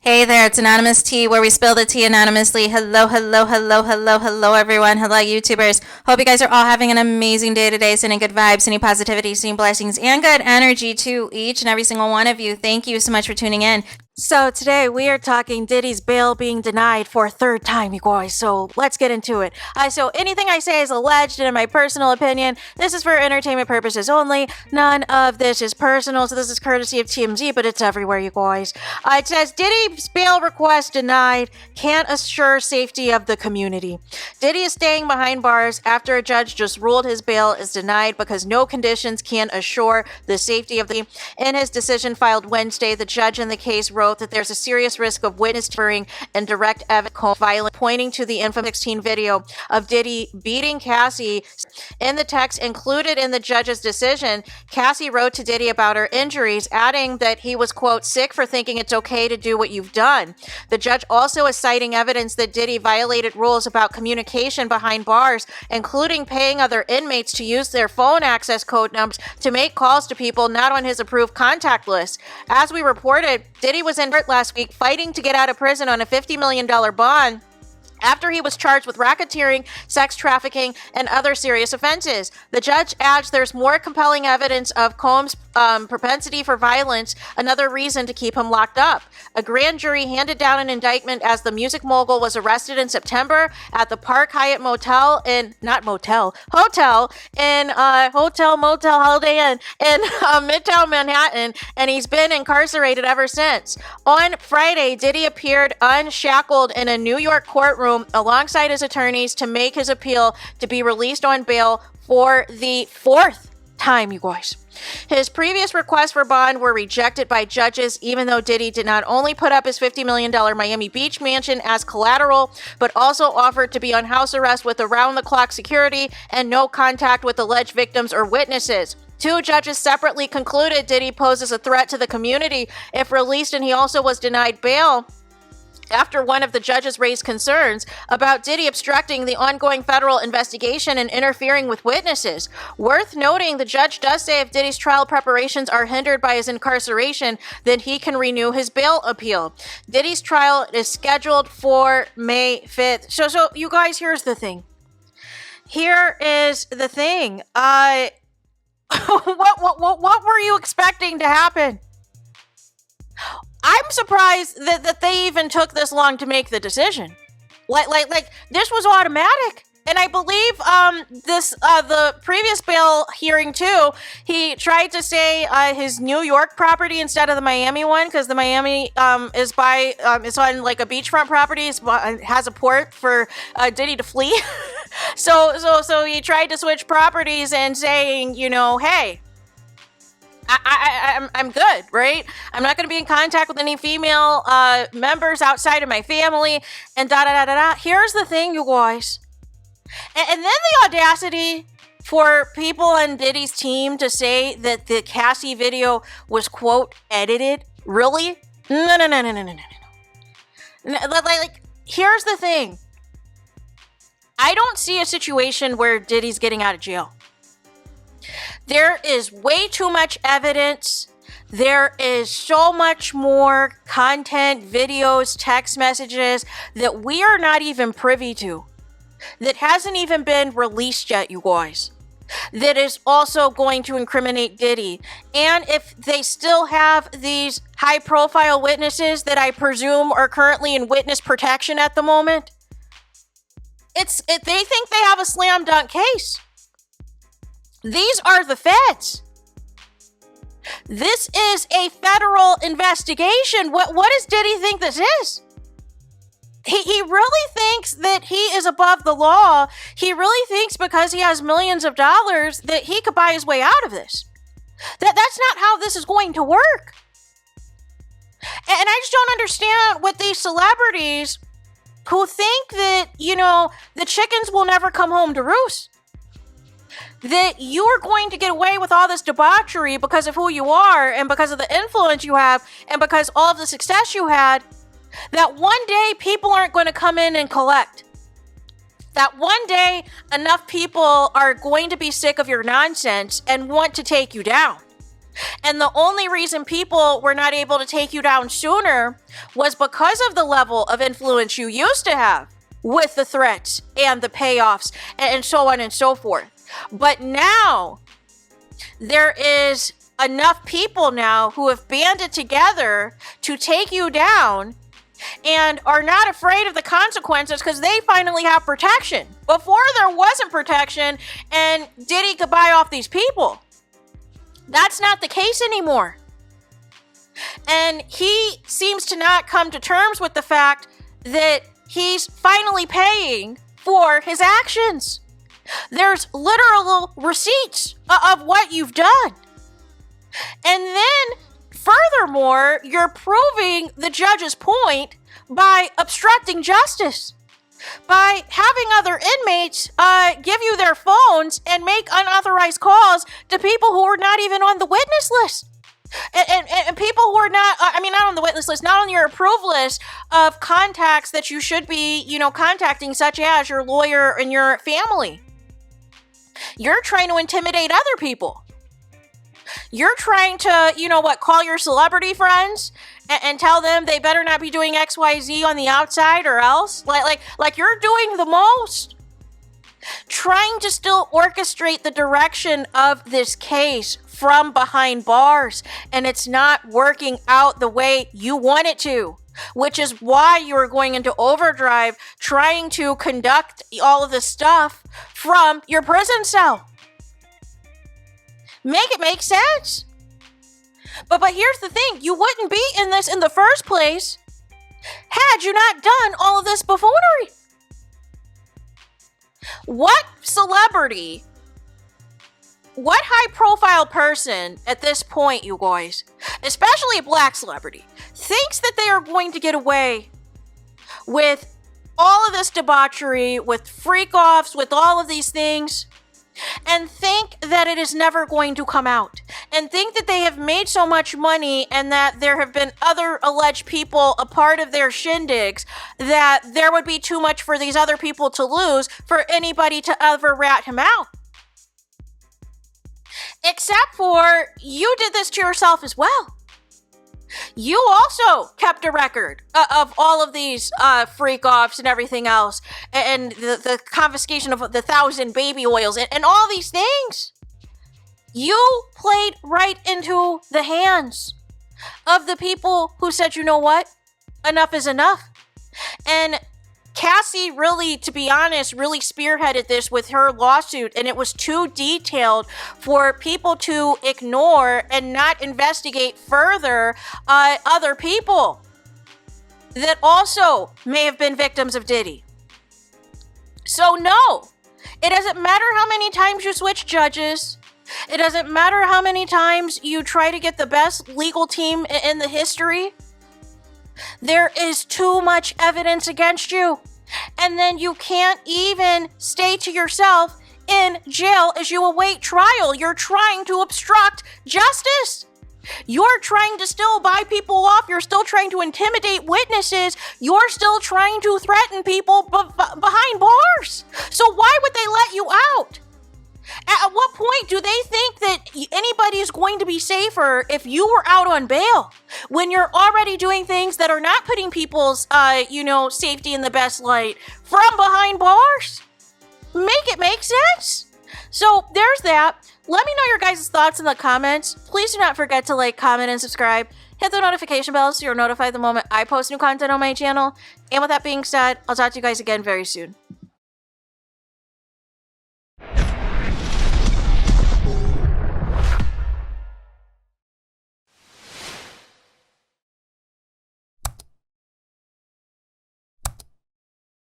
Hey there, it's Anonymous Tea, where we spill the tea anonymously. Hello, hello, hello, hello, hello, everyone. Hello, YouTubers. Hope you guys are all having an amazing day today, sending good vibes, sending positivity, sending blessings, and good energy to each and every single one of you. Thank you so much for tuning in. So today we are talking Diddy's bail being denied for a third time, you guys. So let's get into it. So anything I say is alleged and in my personal opinion. This is for entertainment purposes only. None of this is personal. So this is courtesy of TMZ, but it's everywhere, you guys. It says Diddy's bail request denied. Can't assure safety of the community. Diddy is staying behind bars after a judge just ruled his bail is denied because no conditions can assure the safety of the. In his decision filed Wednesday, the judge in the case wrote that there's a serious risk of witness tampering and direct evidence violence, pointing to the infamous 16 video of Diddy beating Cassie. In the text included in the judge's decision, Cassie wrote to Diddy about her injuries, adding that he was, quote, sick for thinking it's okay to do what you've done. The judge also is citing evidence that Diddy violated rules about communication behind bars, including paying other inmates to use their phone access code numbers to make calls to people not on his approved contact list. As we reported, Diddy was in court last week fighting to get out of prison on a $50 million bond after he was charged with racketeering, sex trafficking, and other serious offenses. The judge adds there's more compelling evidence of Combs' propensity for violence, another reason to keep him locked up. A grand jury handed down an indictment as the music mogul was arrested in September at the Park Hyatt Hotel in Holiday Inn in Midtown Manhattan, and he's been incarcerated ever since. On Friday, Diddy appeared unshackled in a New York courtroom alongside his attorneys to make his appeal to be released on bail for the fourth time, you guys. His previous requests for bond were rejected by judges, even though Diddy did not only put up his $50 million Miami Beach mansion as collateral, but also offered to be on house arrest with around-the-clock security and no contact with alleged victims or witnesses. Two judges separately concluded Diddy poses a threat to the community if released, and he also was denied bail after one of the judges raised concerns about Diddy obstructing the ongoing federal investigation and interfering with witnesses. Worth noting, the judge does say if Diddy's trial preparations are hindered by his incarceration, then he can renew his bail appeal. Diddy's trial is scheduled for May 5th. So you guys, here's the thing. Here is the thing. What were you expecting to happen? I'm surprised that they even took this long to make the decision. Like this was automatic. And I believe the previous bail hearing too, he tried to say his New York property instead of the Miami one, because the Miami is on like a beachfront property, has a port for Diddy to flee. so he tried to switch properties and saying, you know, hey, I'm good, right? I'm not going to be in contact with any female members outside of my family, and da-da-da-da-da. Here's the thing, you guys. And then the audacity for people on Diddy's team to say that the Cassie video was, quote, edited. Really? No. Like, here's the thing. I don't see a situation where Diddy's getting out of jail. There is way too much evidence. There is so much more content, videos, text messages that we are not even privy to, that hasn't even been released yet, you guys, that is also going to incriminate Diddy. And if they still have these high-profile witnesses that I presume are currently in witness protection at the moment, they think they have a slam dunk case. These are the feds. This is a federal investigation. What does Diddy think this is? He really thinks that he is above the law. He really thinks because he has millions of dollars that he could buy his way out of this. That's not how this is going to work. And I just don't understand with these celebrities who think that, you know, the chickens will never come home to roost. That you are going to get away with all this debauchery because of who you are and because of the influence you have and because all of the success you had, that one day people aren't going to come in and collect. That one day enough people are going to be sick of your nonsense and want to take you down. And the only reason people were not able to take you down sooner was because of the level of influence you used to have with the threats and the payoffs and so on and so forth. But now there is enough people now who have banded together to take you down and are not afraid of the consequences because they finally have protection. Before there wasn't protection and Diddy could buy off these people. That's not the case anymore. And he seems to not come to terms with the fact that he's finally paying for his actions. There's literal receipts of what you've done. And then, furthermore, you're proving the judge's point by obstructing justice. By having other inmates give you their phones and make unauthorized calls to people who are not even on the witness list. And people who are not on the witness list, not on your approved list of contacts that you should be, contacting, such as your lawyer and your family. You're trying to intimidate other people. You're trying to, call your celebrity friends and tell them they better not be doing XYZ on the outside or else. Like you're doing the most. Trying to still orchestrate the direction of this case from behind bars. And it's not working out the way you want it to. Which is why you are going into overdrive trying to conduct all of this stuff from your prison cell. Make it make sense. But here's the thing. You wouldn't be in this in the first place had you not done all of this buffoonery. What celebrity, what high-profile person at this point, you guys, especially a black celebrity, thinks that they are going to get away with all of this debauchery, with freak-offs, with all of these things, and think that it is never going to come out, and think that they have made so much money and that there have been other alleged people a part of their shindigs that there would be too much for these other people to lose for anybody to ever rat him out. Except for you did this to yourself as well. You also kept a record of all of these freak-offs and everything else, and the confiscation of the 1,000 baby oils and all these things. You played right into the hands of the people who said, you know what? Enough is enough. And Cassie really, to be honest, really spearheaded this with her lawsuit, and it was too detailed for people to ignore and not investigate further other people that also may have been victims of Diddy. So no, it doesn't matter how many times you switch judges. It doesn't matter how many times you try to get the best legal team in the history. There is too much evidence against you. And then you can't even stay to yourself in jail as you await trial. You're trying to obstruct justice. You're trying to still buy people off. You're still trying to intimidate witnesses. You're still trying to threaten people behind bars. So why would they let you out? At what point do they think that anybody is going to be safer if you were out on bail when you're already doing things that are not putting people's, safety in the best light from behind bars? Make it make sense. So there's that. Let me know your guys' thoughts in the comments. Please do not forget to like, comment, and subscribe. Hit the notification bell so you're notified the moment I post new content on my channel. And with that being said, I'll talk to you guys again very soon.